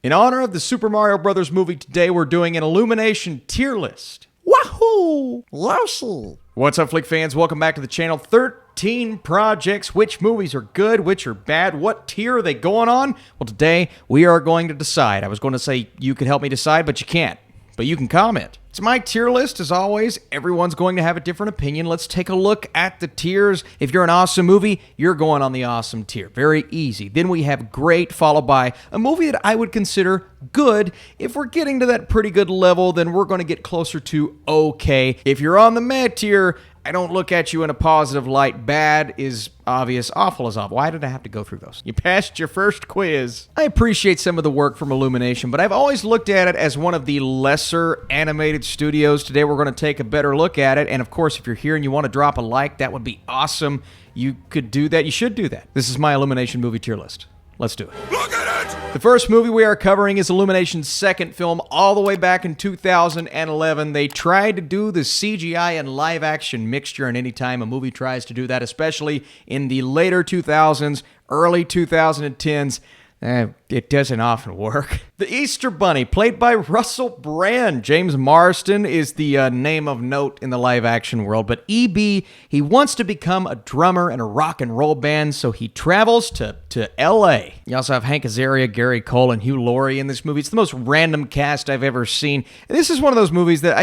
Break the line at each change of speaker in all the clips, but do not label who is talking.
In honor of the Super Mario Bros. Movie today, we're doing an Illumination tier list. Wahoo!
Yoshi.
What's up, Flick fans? Welcome back to the channel. 13 projects. Which movies are good? Which are bad? What tier are they going on? Well, today we are going to decide. I was going to say you could help me decide, but you can't. But you can comment. It's my tier list, as always. Everyone's going to have a different opinion. Let's take a look at the tiers. If you're an awesome movie, you're going on the awesome tier. Very easy. Then we have great, followed by a movie that I would consider good. If we're getting to that pretty good level, then we're going to get closer to okay. If you're on the meh tier, I don't look at you in a positive light. Bad is obvious. Awful is awful. Why did I have to go through those? You passed your first quiz. I appreciate some of the work from Illumination, but I've always looked at it as one of the lesser animated studios. Today we're going to take a better look at it. And of course, if you're here and you want to drop a like, that would be awesome. You could do that. You should do that. This is my Illumination movie tier list. Let's do it. Look at it! The first movie we are covering is Illumination's second film, all the way back in 2011. They tried to do the CGI and live-action mixture, and anytime a movie tries to do that, especially in the later 2000s, early 2010s, it doesn't often work. The Easter Bunny, played by Russell Brand. James Marsden is the name of note in the live-action world, but E.B., he wants to become a drummer in a rock and roll band, so he travels to L.A. You also have Hank Azaria, Gary Cole, and Hugh Laurie in this movie. It's the most random cast I've ever seen. And this is one of those movies that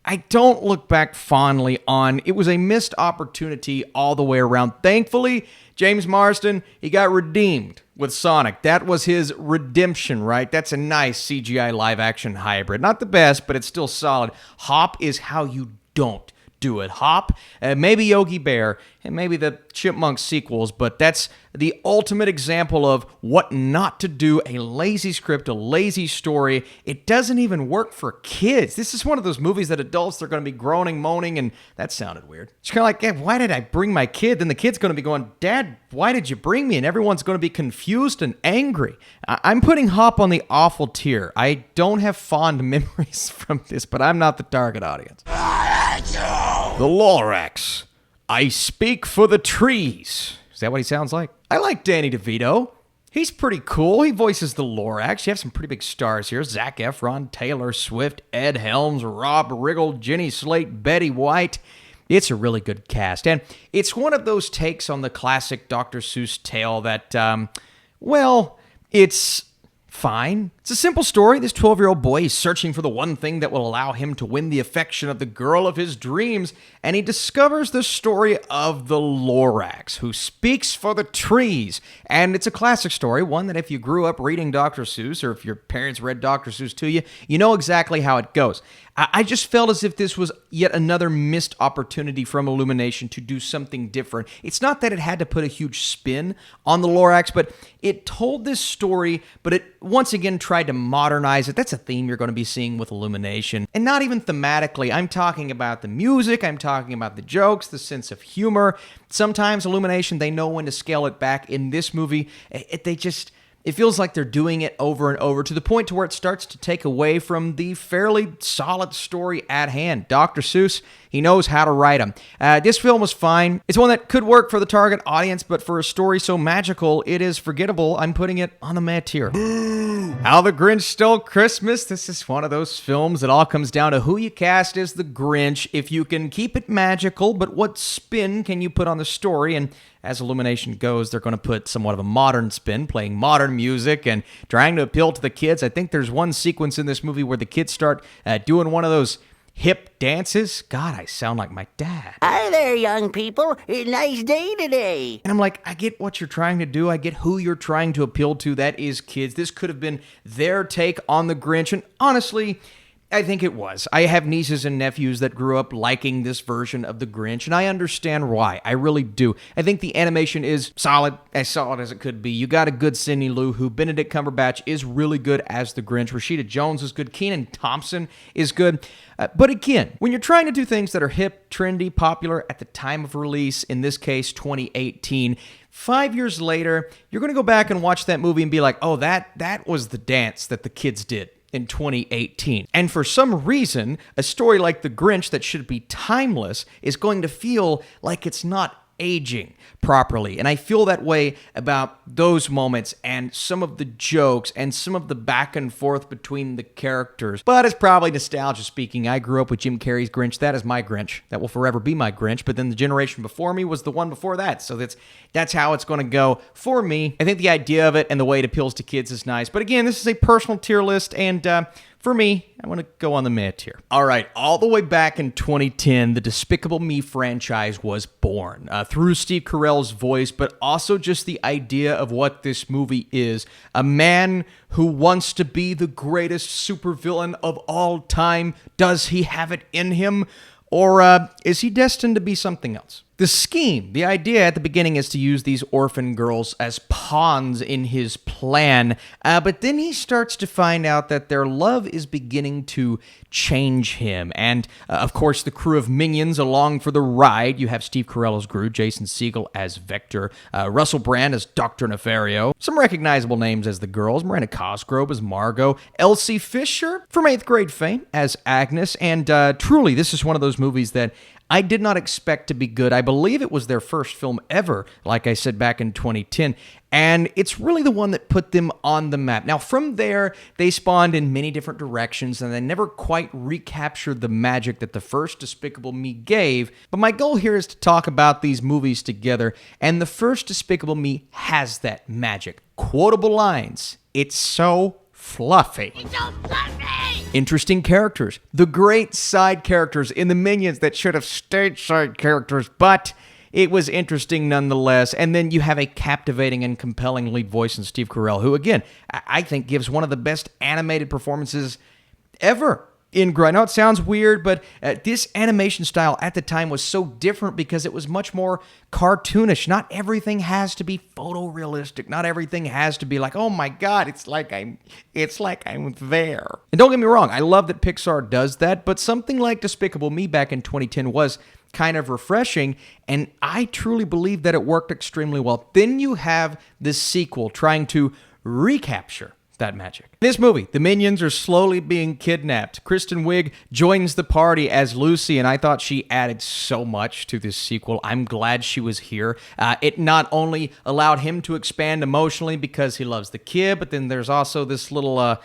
I don't look back fondly on. It was a missed opportunity all the way around. Thankfully, James Marsden, he got redeemed with Sonic. That was his redemption, right? That's a nice CGI live-action hybrid. Not the best, but it's still solid. Hop is how you don't do it. Hop, maybe Yogi Bear, and maybe the Chipmunk sequels, but that's the ultimate example of what not to do. A lazy script, a lazy story. It doesn't even work for kids. This is one of those movies that adults, they're going to be groaning, moaning, and that sounded weird. It's kind of like, yeah, why did I bring my kid? Then the kid's going to be going, Dad, why did you bring me? And everyone's going to be confused and angry. I'm putting Hop on the awful tier. I don't have fond memories from this, but I'm not the target audience. The Lorax. I speak for the trees. Is that what he sounds like? I like Danny DeVito. He's pretty cool. He voices the Lorax. You have some pretty big stars here. Zac Efron, Taylor Swift, Ed Helms, Rob Riggle, Jenny Slate, Betty White. It's a really good cast. And it's one of those takes on the classic Dr. Seuss tale that, it's fine. It's a simple story. This 12-year-old boy is searching for the one thing that will allow him to win the affection of the girl of his dreams, and he discovers the story of the Lorax, who speaks for the trees. And it's a classic story, one that if you grew up reading Dr. Seuss, or if your parents read Dr. Seuss to you, you know exactly how it goes. I just felt as if this was yet another missed opportunity from Illumination to do something different. It's not that it had to put a huge spin on the Lorax, but it told this story, but it once again tried to modernize it. That's a theme you're going to be seeing with Illumination. And not even thematically. I'm talking about the music. I'm talking about the jokes, the sense of humor. Sometimes Illumination, they know when to scale it back. In this movie, it feels like they're doing it over and over to the point to where it starts to take away from the fairly solid story at hand. Dr. Seuss, he knows how to write them. This film was fine. It's one that could work for the target audience, but for a story so magical, it is forgettable. I'm putting it on the meh tier. How the Grinch Stole Christmas. This is one of those films that all comes down to who you cast as the Grinch. If you can keep it magical, but what spin can you put on the story? And as Illumination goes, they're going to put somewhat of a modern spin, playing modern music and trying to appeal to the kids. I think there's one sequence in this movie where the kids start doing one of those hip dances. God, I sound like my dad.
Hi there, young people. Nice day today.
And I'm like, I get what you're trying to do. I get who you're trying to appeal to. That is kids. This could have been their take on the Grinch. And honestly, I think it was. I have nieces and nephews that grew up liking this version of the Grinch, and I understand why. I really do. I think the animation is solid as it could be. You got a good Sidney Lou Who. Benedict Cumberbatch is really good as the Grinch. Rashida Jones is good. Kenan Thompson is good. But again, when you're trying to do things that are hip, trendy, popular at the time of release, in this case, 2018, 5 years later, you're going to go back and watch that movie and be like, oh, that was the dance that the kids did in 2018. And for some reason, a story like The Grinch that should be timeless is going to feel like it's not aging properly. And I feel that way about those moments and some of the jokes and some of the back and forth between the characters. But it's probably nostalgia speaking. I grew up with Jim Carrey's Grinch. That is my Grinch. That will forever be my Grinch. But then the generation before me was the one before that. So that's how it's going to go for me. I think the idea of it and the way it appeals to kids is nice. But again, this is a personal tier list, and for me, I want to go on the mid tier. All right, all the way back in 2010, the Despicable Me franchise was born through Steve Carell's voice, but also just the idea of what this movie is. A man who wants to be the greatest supervillain of all time. Does he have it in him? Or is he destined to be something else? The scheme, the idea at the beginning is to use these orphan girls as pawns in his plan, but then he starts to find out that their love is beginning to change him. And, of course, the crew of minions along for the ride. You have Steve Carell as Gru, Jason Segel as Vector, Russell Brand as Dr. Nefario, some recognizable names as the girls, Miranda Cosgrove as Margot, Elsie Fisher from 8th grade fame as Agnes, and truly, this is one of those movies that I did not expect to be good. I believe it was their first film ever, like I said, back in 2010. And it's really the one that put them on the map. Now, from there, they spawned in many different directions, and they never quite recaptured the magic that the first Despicable Me gave. But my goal here is to talk about these movies together, and the first Despicable Me has that magic. Quotable lines. It's so fluffy. It's so fluffy! Interesting characters. The great side characters in the Minions that should have stayed side characters, but it was interesting nonetheless. And then you have a captivating and compelling lead voice in Steve Carell, who, again, I think gives one of the best animated performances ever. I know it sounds weird, but this animation style at the time was so different because it was much more cartoonish. Not everything has to be photorealistic. Not everything has to be like, oh my God, it's like I'm there. And don't get me wrong, I love that Pixar does that, but something like Despicable Me back in 2010 was kind of refreshing, and I truly believe that it worked extremely well. Then you have this sequel trying to recapture that magic. In this movie, the Minions are slowly being kidnapped. Kristen Wiig joins the party as Lucy, and I thought she added so much to this sequel. I'm glad she was here. It not only allowed him to expand emotionally because he loves the kid, but then there's also this little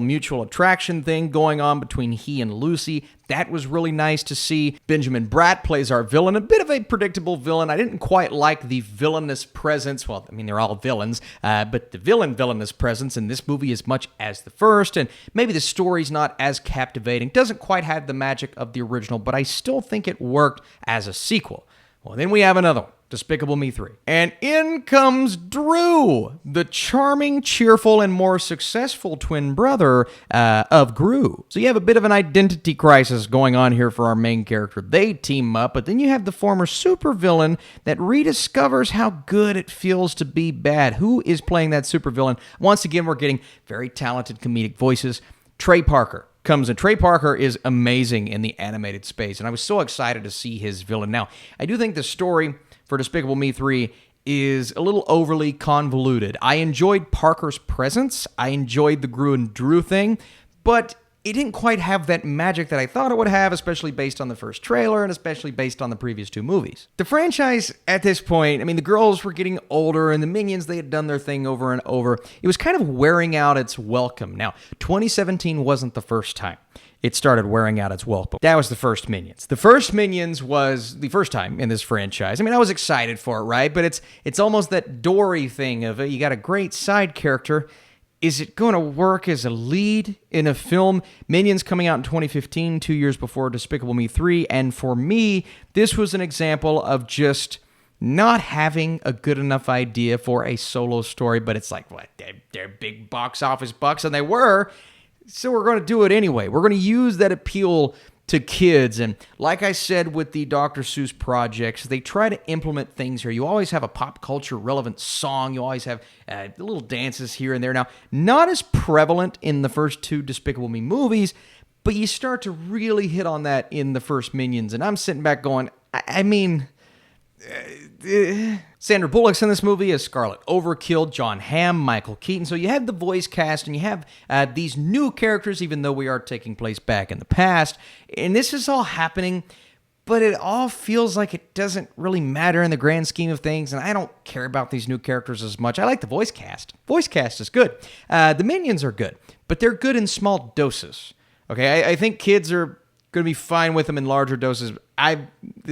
mutual attraction thing going on between he and Lucy. That was really nice to see. Benjamin Bratt plays our villain, a bit of a predictable villain. I didn't quite like the villainous presence. Well, I mean, they're all villains, but the villainous presence in this movie as much as the first, and maybe the story's not as captivating. Doesn't quite have the magic of the original, but I still think it worked as a sequel. Well, then we have another one. Despicable Me 3. And in comes Drew, the charming, cheerful, and more successful twin brother of Gru. So you have a bit of an identity crisis going on here for our main character. They team up, but then you have the former supervillain that rediscovers how good it feels to be bad. Who is playing that supervillain? Once again, we're getting very talented comedic voices. Trey Parker comes in. Trey Parker is amazing in the animated space, and I was so excited to see his villain. Now, I do think the story for Despicable Me 3 is a little overly convoluted. I enjoyed Parker's presence. I enjoyed the Gru and Drew thing, but it didn't quite have that magic that I thought it would have, especially based on the first trailer and especially based on the previous two movies. The franchise at this point, I mean, the girls were getting older and the Minions, they had done their thing over and over. It was kind of wearing out its welcome. Now, 2017 wasn't the first time it started wearing out its welcome. That was the first Minions. The first Minions was the first time in this franchise. I mean, I was excited for it, right? But it's almost that Dory thing of you got a great side character. Is it going to work as a lead in a film? Minions coming out in 2015, 2 years before Despicable Me 3. And for me, this was an example of just not having a good enough idea for a solo story. But it's like, what? They're big box office bucks, and they were. So we're going to do it anyway. We're going to use that appeal to kids. And like I said with the Dr. Seuss projects, they try to implement things here. You always have a pop culture relevant song. You always have little dances here and there. Now, not as prevalent in the first two Despicable Me movies, but you start to really hit on that in the first Minions. And I'm sitting back going, I mean... Sandra Bullock's in this movie as Scarlet Overkill, John Hamm, Michael Keaton. So you have the voice cast and you have these new characters, even though we are taking place back in the past. And this is all happening but it all feels like it doesn't really matter in the grand scheme of things, and I don't care about these new characters as much. I like the voice cast. Voice cast is good. The minions are good, but they're good in small doses. Okay, I think kids are going to be fine with them in larger doses. I'm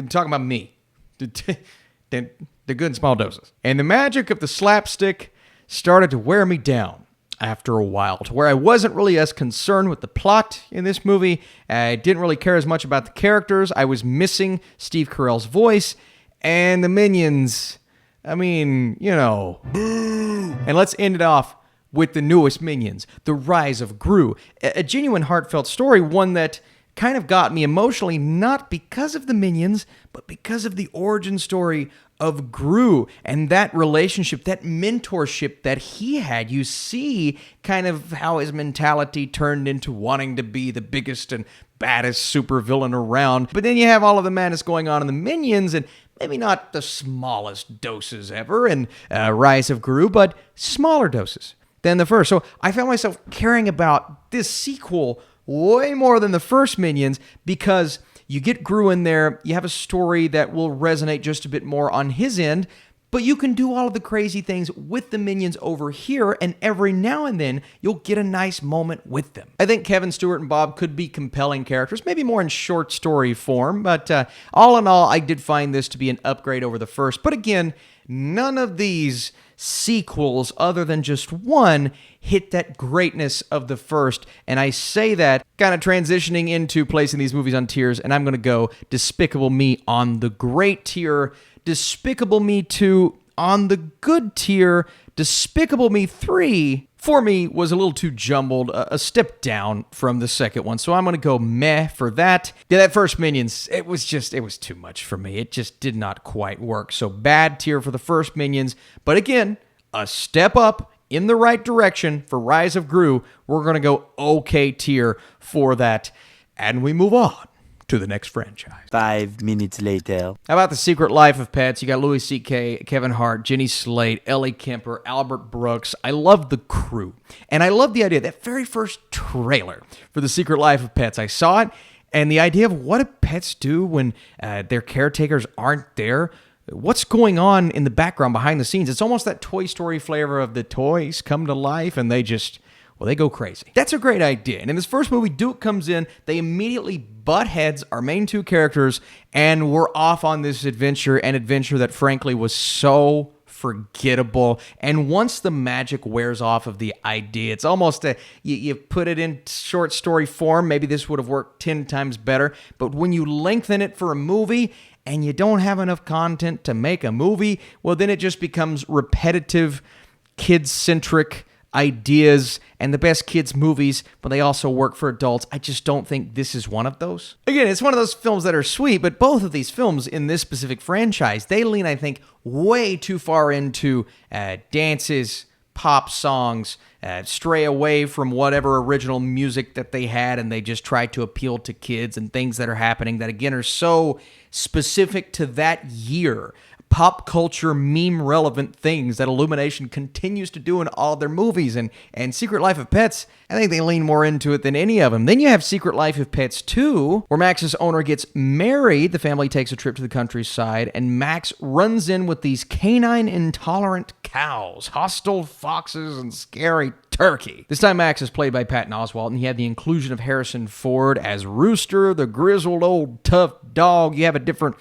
talking about me. They're good in small doses. And the magic of the slapstick started to wear me down after a while, to where I wasn't really as concerned with the plot in this movie. I didn't really care as much about the characters. I was missing Steve Carell's voice, and the minions, I mean, you know. Boo! And let's end it off with the newest Minions, The Rise of Gru. A genuine heartfelt story, one that kind of got me emotionally, not because of the Minions, but because of the origin story of Gru and that relationship, that mentorship that he had. You see kind of how his mentality turned into wanting to be the biggest and baddest supervillain around. But then you have all of the madness going on in the Minions, and maybe not the smallest doses ever in Rise of Gru, but smaller doses than the first. So I found myself caring about this sequel way more than the first Minions, because you get Gru in there, you have a story that will resonate just a bit more on his end, but you can do all of the crazy things with the Minions over here, and every now and then you'll get a nice moment with them. I think Kevin Stewart and Bob could be compelling characters, maybe more in short story form, but all in all, I did find this to be an upgrade over the first. But again, none of these sequels, other than just one, hit that greatness of the first. And I say that kind of transitioning into placing these movies on tiers, and I'm going to go Despicable Me on the great tier, Despicable Me 2 on the good tier, Despicable Me 3 for me was a little too jumbled, a step down from the second one. So I'm going to go meh for that. Yeah, that first Minions, it was too much for me. It just did not quite work. So bad tier for the first Minions. But again, a step up in the right direction for Rise of Gru. We're going to go okay tier for that. And we move on to the next franchise.
5 minutes later.
How about The Secret Life of Pets? You got Louis C.K., Kevin Hart, Jenny Slate, Ellie Kemper, Albert Brooks. I love the crew. And I love the idea, that very first trailer for The Secret Life of Pets. I saw it, and the idea of what do pets do when their caretakers aren't there? What's going on in the background behind the scenes? It's almost that Toy Story flavor of the toys come to life, and they just... well, they go crazy. That's a great idea. And in this first movie, Duke comes in, they immediately butt heads our main two characters, and we're off on this adventure, an adventure that frankly was so forgettable. And once the magic wears off of the idea, it's almost you put it in short story form, maybe this would have worked 10 times better, but when you lengthen it for a movie, and you don't have enough content to make a movie, well, then it just becomes repetitive, kid-centric ideas and the best kids movies, but they also work for adults. I just don't think this is one of those. Again, it's one of those films that are sweet, but both of these films in this specific franchise, they lean, I think, way too far into dances, pop songs, stray away from whatever original music that they had, and they just try to appeal to kids and things that are happening that, again, are so specific to that year. Pop culture, meme-relevant things that Illumination continues to do in all their movies. And Secret Life of Pets, I think they lean more into it than any of them. Then you have Secret Life of Pets 2, where Max's owner gets married. The family takes a trip to the countryside, and Max runs in with these canine-intolerant cows, hostile foxes, and scary turkey. This time Max is played by Patton Oswalt, and he had the inclusion of Harrison Ford as Rooster, the grizzled old tough dog. You have a different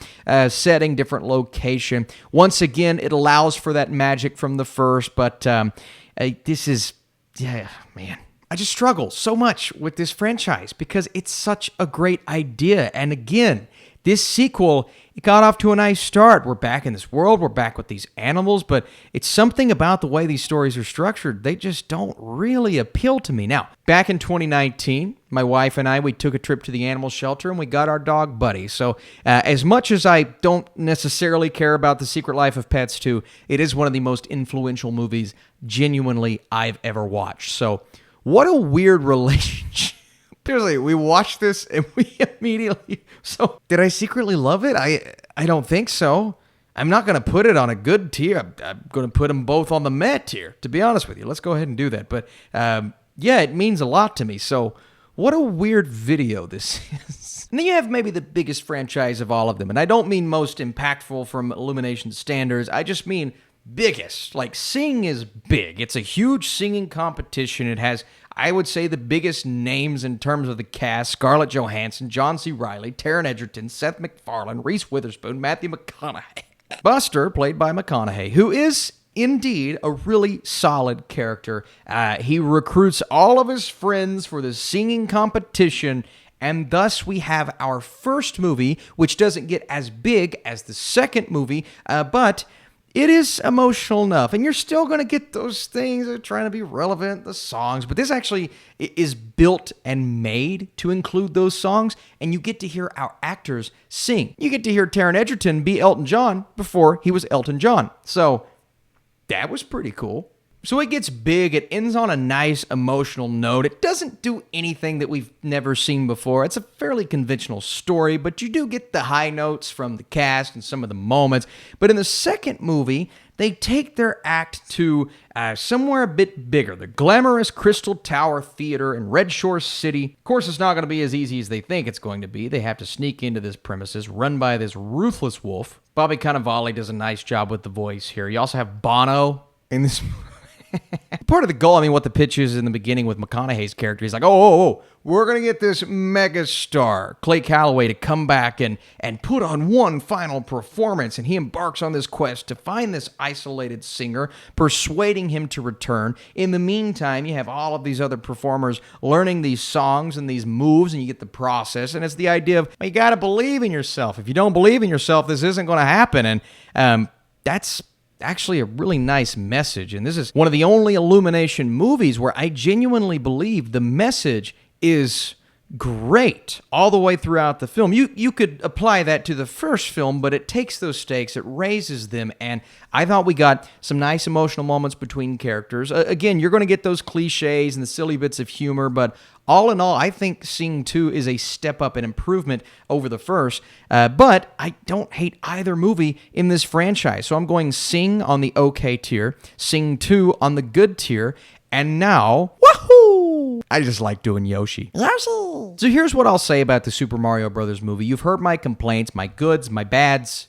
setting, different location. Once again, it allows for that magic from the first, but this is, man. I just struggle so much with this franchise because it's such a great idea. And again, this sequel, it got off to a nice start. We're back in this world. We're back with these animals, but it's something about the way these stories are structured. They just don't really appeal to me. Now, back in 2019, my wife and I, we took a trip to the animal shelter and we got our dog Buddy. So as much as I don't necessarily care about The Secret Life of Pets 2, it is one of the most influential movies genuinely I've ever watched. So what a weird relationship. Seriously, we watched this and we immediately... So, did I secretly love it? I don't think so. I'm not going to put it on a good tier. I'm going to put them both on the meh tier, to be honest with you. Let's go ahead and do that. But, yeah, it means a lot to me. So, what a weird video this is. And then you have maybe the biggest franchise of all of them. And I don't mean most impactful from Illumination standards. I just mean biggest. Like, Sing is big. It's a huge singing competition. It has, I would say, the biggest names in terms of the cast: Scarlett Johansson, John C. Reilly, Taron Egerton, Seth MacFarlane, Reese Witherspoon, Matthew McConaughey. Buster, played by McConaughey, who is indeed a really solid character. He recruits all of his friends for the singing competition, and thus we have our first movie, which doesn't get as big as the second movie, but it is emotional enough. And you're still going to get those things that are trying to be relevant, the songs, but this actually is built and made to include those songs, and you get to hear our actors sing. You get to hear Taron Egerton be Elton John before he was Elton John. So that was pretty cool. So it gets big. It ends on a nice emotional note. It doesn't do anything that we've never seen before. It's a fairly conventional story, but you do get the high notes from the cast and some of the moments. But in the second movie, they take their act to somewhere a bit bigger, the glamorous Crystal Tower Theater in Red Shore City. Of course, it's not going to be as easy as they think it's going to be. They have to sneak into this premises run by this ruthless wolf. Bobby Cannavale does a nice job with the voice here. You also have Bono in this movie. Part of the goal, I mean, what the pitch is in the beginning with McConaughey's character, he's like, we're going to get this mega star, Clay Calloway, to come back and put on one final performance. And he embarks on this quest to find this isolated singer, persuading him to return. In the meantime, you have all of these other performers learning these songs and these moves, and you get the process. And it's the idea of, well, you got to believe in yourself. If you don't believe in yourself, this isn't going to happen. And that's actually a really nice message. And this is one of the only Illumination movies where I genuinely believe the message is great all the way throughout the film. You could apply that to the first film, but it takes those stakes, it raises them, and I thought we got some nice emotional moments between characters. Again, you're going to get those cliches and the silly bits of humor, but all in all, I think Sing 2 is a step up and improvement over the first, but I don't hate either movie in this franchise. So I'm going Sing on the okay tier, Sing 2 on the good tier, and now, woohoo! I just like doing Yoshi.
Yoshi!
So here's what I'll say about the Super Mario Brothers movie. You've heard my complaints, my goods, my bads,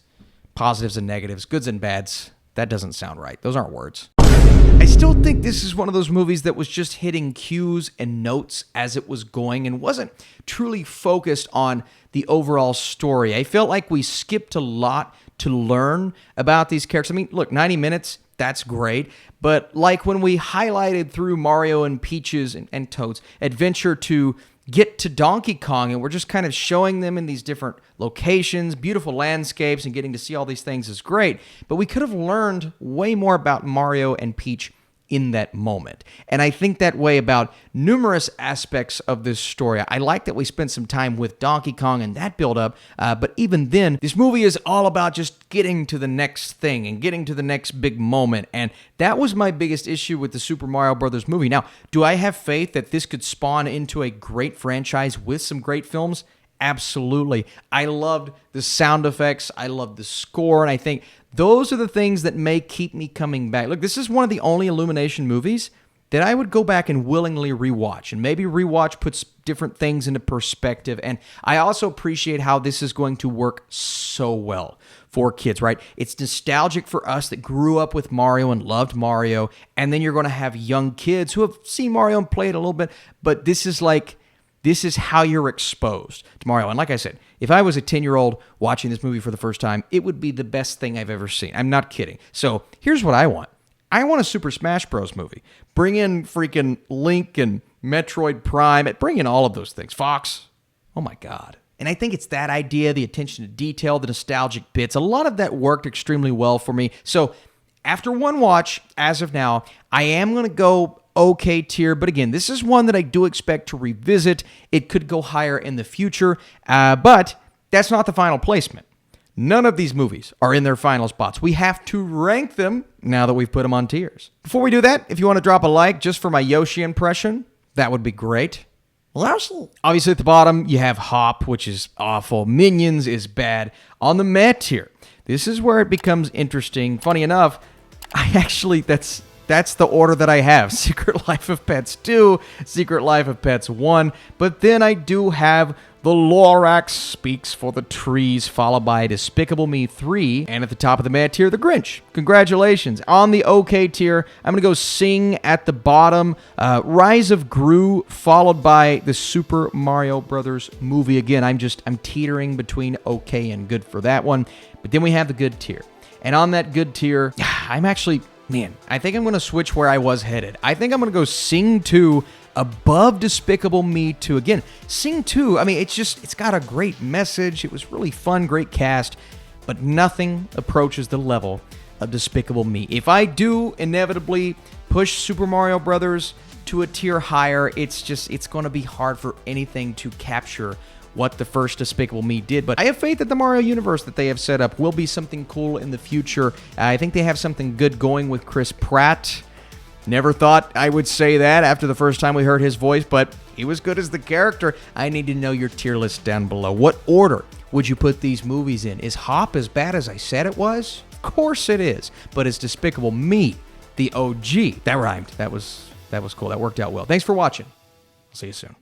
positives and negatives, goods and bads. That doesn't sound right. Those aren't words. I still think this is one of those movies that was just hitting cues and notes as it was going and wasn't truly focused on the overall story. I felt like we skipped a lot to learn about these characters. I mean, look, 90 minutes, that's great. But like when we highlighted through Mario and Peach's and Toad's adventure to get to Donkey Kong, and we're just kind of showing them in these different locations, beautiful landscapes, and getting to see all these things is great. But we could have learned way more about Mario and Peach in that moment. And I think that way about numerous aspects of this story. I like that we spent some time with Donkey Kong and that build up, but even then, this movie is all about just getting to the next thing and getting to the next big moment. And that was my biggest issue with the Super Mario Brothers movie. Now, do I have faith that this could spawn into a great franchise with some great films? Absolutely. I loved the sound effects. I loved the score. And I think those are the things that may keep me coming back. Look, this is one of the only Illumination movies that I would go back and willingly rewatch. And maybe rewatch puts different things into perspective. And I also appreciate how this is going to work so well for kids, right? It's nostalgic for us that grew up with Mario and loved Mario. And then you're going to have young kids who have seen Mario and played a little bit. But this is how you're exposed to Mario. And like I said, if I was a 10-year-old watching this movie for the first time, it would be the best thing I've ever seen. I'm not kidding. So here's what I want. I want a Super Smash Bros. Movie. Bring in freaking Link and Metroid Prime. Bring in all of those things. Fox. Oh my God. And I think it's that idea, the attention to detail, the nostalgic bits. A lot of that worked extremely well for me. So after one watch, as of now, I am going to go okay tier, but again, this is one that I do expect to revisit. It could go higher in the future, but that's not the final placement. None of these movies are in their final spots. We have to rank them now that we've put them on tiers. Before we do that, if you want to drop a like just for my Yoshi impression, that would be great.
Yoshi!
Obviously at the bottom, you have Hop, which is awful. Minions is bad. On the meh tier, this is where it becomes interesting. Funny enough, that's that's the order that I have. Secret Life of Pets 2, Secret Life of Pets 1, but then I do have The Lorax Speaks for the Trees, followed by Despicable Me 3, and at the top of the mad tier, The Grinch. Congratulations. On the OK tier, I'm going to go Sing at the bottom, Rise of Gru, followed by the Super Mario Brothers movie. Again, I'm teetering between OK and good for that one, but then we have the good tier. And on that good tier, I'm actually, I think I'm going to switch where I was headed. I think I'm going to go Sing 2 above Despicable Me 2. Again, Sing 2, I mean, it's got a great message. It was really fun, great cast, but nothing approaches the level of Despicable Me. If I do inevitably push Super Mario Brothers to a tier higher, it's going to be hard for anything to capture what the first Despicable Me did. But I have faith that the Mario universe that they have set up will be something cool in the future. I think they have something good going with Chris Pratt. Never thought I would say that after the first time we heard his voice, but he was good as the character. I need to know your tier list down below. What order would you put these movies in? Is Hop as bad as I said it was? Of course it is. But is Despicable Me the OG? That rhymed. That was cool. That worked out well. Thanks for watching. I'll see you soon.